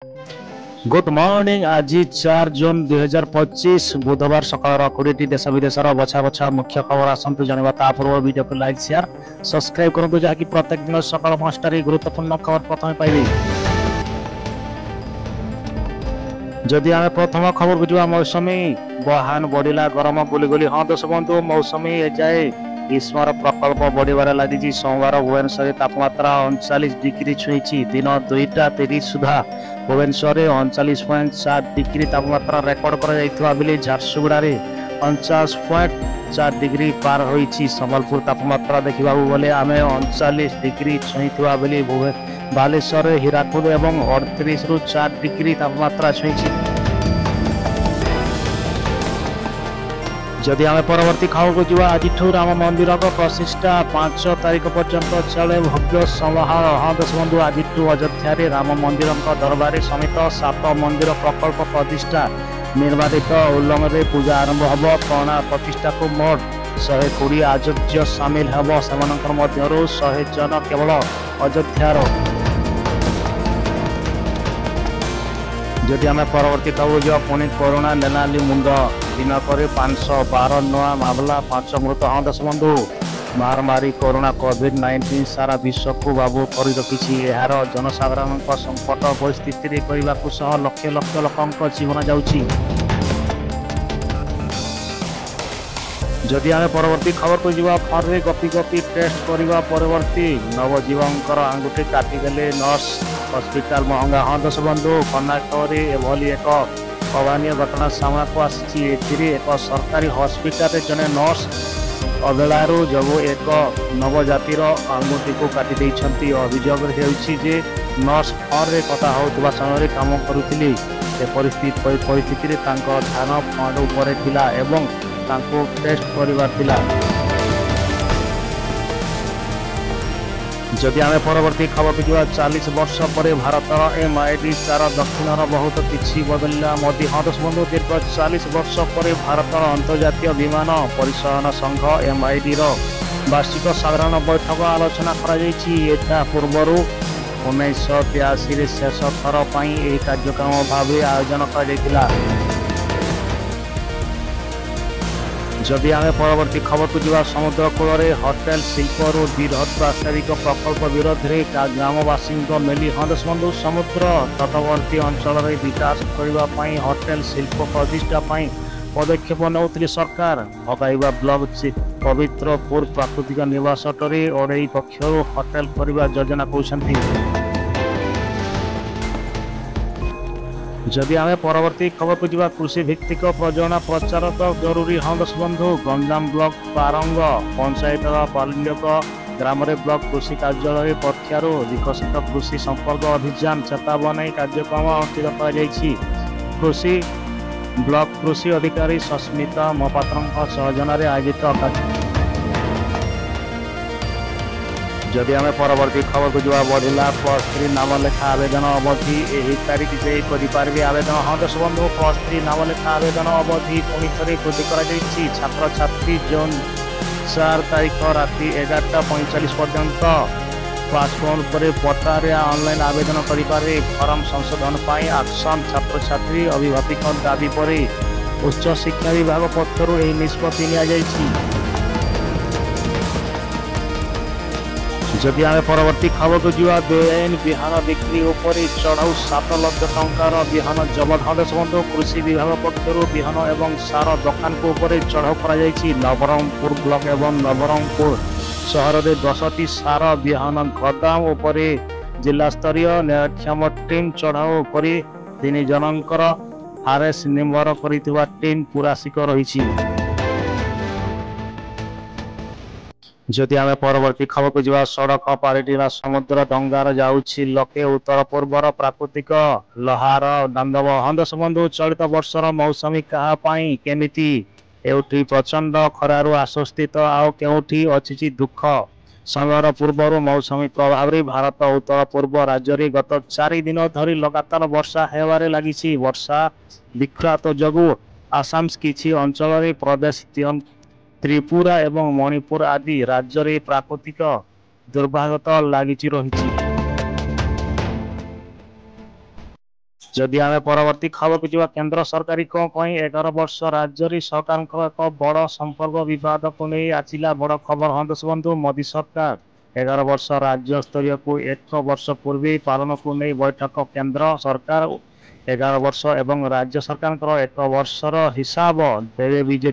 Good morning आज 4 जून 2025 बुधवार सकाळ 20टी देश विदेशर बछा बछा मुख्य खबर आसतु जानवा ता पूर्व वीडियो को लाइक शेयर सब्सक्राइब करंतु जहाँकि प्रत्येक दिन सकाळ 5टारे गुरुत्वपूर्ण खबर प्रथम पाइबे। जदि आम प्रथम खबर को जा मौसमी बहान बढ़ला गरम गुलिगुली हाँ दर्शक बंधु मौसमी एजाए ग्रीष्मर प्रकल्प बढ़िबार लगी। सोमवार भुवनेश्वर तापमात्रा 39 डिग्री छुई दिन 2:30 सुधा भुवनेश्वर 39.7 डिग्री तापमात्रा रेकर्ड कर झारसुगुड़ा 49.4 डिग्री पार होईछि। संबलपुर तापमात्रा देखा गले आम 39 डिग्री छुईवा बेले बालेश्वर हीराकुद एवं 38 रु 4 डिग्री तापमात्रा छुई। जदि आम परवर्ती खबर को जा आज राम मंदिर प्रतिष्ठा 5 तारीख पर्यंत चले भव्य समारोह। हाँ दर्शक बंधु आज अयोध्या राम मंदिर दरबार समेत 7 मंदिर प्रकल्प प्रतिष्ठा निर्बाधित उल्लंघन पूजा आरंभ हम। पणा प्रतिष्ठा को मोट 120 आचार्य सामिल हम। से 100 जन केवल अयोध्यार। जदि आम परवर्ती खबर जो पुणी कोरोना नेलाली मुंड दिनक 512 नुआ मामला 5 मृत। हाँ दर्शक बंधु महामारी कोरोना कोविड-19 सारा विश्व को बाबू कर रखी। यार जनसाधारण संकट परिस्थिति लक्ष लक्ष लोक जीवन जाऊँगी। जदि आम परवर्ती खबर को जा फर्रे गपी गपी टेस्ट करने परवर्ती नवजीवंकर आंगुठी काटिदेले नर्स हस्पिटाल महंगा। हाँ दर्शक बंधु कर्णाटक एभली एक अभावन घटना सामना को आसी। एक सरकारी हस्पिटाल जड़े नर्स अवहेलारू जब एक नवजातिर आंगुठी को काटी अभियोग होछि नर्स फर्रे कटा होता समय काम करुली। परिस्थिति ध्यान फंड उपर थिला एवं तांको टेस्ट करिवार थिला। जदि आम परवर्ती खबर को जा 40 वर्ष पर भारत MID 4 दक्षिणर बहुत किसी बदलला मोदी। हाँ दर्शक बंधु दीर्घ 40 वर्ष पर भारत अंतर्जातीय विमान परिचालन संघ MID वार्षिक साधारण बैठक आलोचना करा पूर्वर 1983 शेष थर पर कार्यक्रम भाव आयोजन कर। जदि आम परवर्ती खबर को जा समुद्र कूल होटेल शिल्पर बृहत प्रास्ताविक प्रकल्प विरोध में ग्रामवासी मेली। हाँ दर्शक बंधु समुद्र तटवर्ती अंचल विकास करने होटेल शिल्प प्रतिष्ठा पदक्षेप नौली सरकार। भगाइवा ब्लॉक पवित्रपुर प्राकृतिक निवास ओडई पक्ष होटेल करने योजना कहते। जदि आम परवर्ती खबर को जा कृषि भित्तिक प्रजनन प्रचार तो जरूरी। हाँ दर्शक बंधु गंजाम ब्लॉक पारंग पंचायत पालिक ग्राम ब्लॉक कृषि कार्यालय पक्षर विकसित कृषि संपर्क अभियान चेतावनी कार्यक्रम अनुष्ठित कर कृषि ब्लॉक कृषि अधिकारी सस्मिता महापात्र सहजन आयोजित। जदि आम परवर्ती खबर को जा बढ़ला +3 नाम लेखा आवेदन अवधि यही तारीख से करें आवेदन। हाँ दर्शक बंधु +3 नाम लेखा आवेदन अवधि पुणी थे वृद्धि कर छात्र छात्री जून 4 तारीख राति 11:45 पर्यंत स्मार्टफोन पर पट्टारे ऑनलाइन आवेदन करें। फॉर्म संशोधन पर एक्शन छात्र छात्री अभिभावक दाबी पर उच्च शिक्षा विभाग पक्षर निष्पत्ति नि। जदि आम परवर्ती खबर को जा बेआईन बिहान बिक्री उपर चढ़ाऊ 7 लाख टंकार बिहान जबत। हाँ दर्शक बंधु कृषि विभाग पक्षर बिहान एवं सार दुकान को उपर चढ़ाऊ कर नवरंगपुर ब्लॉक एवं नवरंगपुर सहर में 10टी सार बिहान गोदाम उपर जिला स्तरीय न्यायक्षम टीम चढ़ाऊ कर 3 जनकर हारेस निम्बर कर टीम पुरासिक रही। जदि आम परवर्ती खबर को जा सड़क पारिटीला समुद्र डंगार जाऊँगी लोके उत्तर पूर्वर प्राकृतिक लहार दांडव। हाँ दर्शक बंधु चलित वर्षर मौसमी क्या केमिति एउठी प्रचंड खरारु आश्वस्तित आउ केउठी अछि दुख। समय पूर्व मौसमी प्रभाव भारत उत्तर पूर्व राज्य में गत 4 दिन धरी लगातार वर्षा होबार लगी। वर्षा विख्यात जगु आसाम किछि अंचल प्रदेश त्रिपुरा एवं मणिपुर आदि राज्य में प्राकृतिक दुर्भाग्य लगी रही। जदि आम परवर्ती खबर को जा केंद्र सरकारी 11 वर्ष राज्य सरकार एक बड़ संपर्क विवाद को नहीं आसिला बड़ खबर। हाँ दर्शक बंधु, मोदी सरकार 11 वर्ष राज्य स्तरीय को 1 वर्ष पूर्व पालन को नहीं बैठक केंद्र सरकार 11 वर्ष एवं राज्य सरकार 1 वर्षर हिसाब देवे बीजेपी।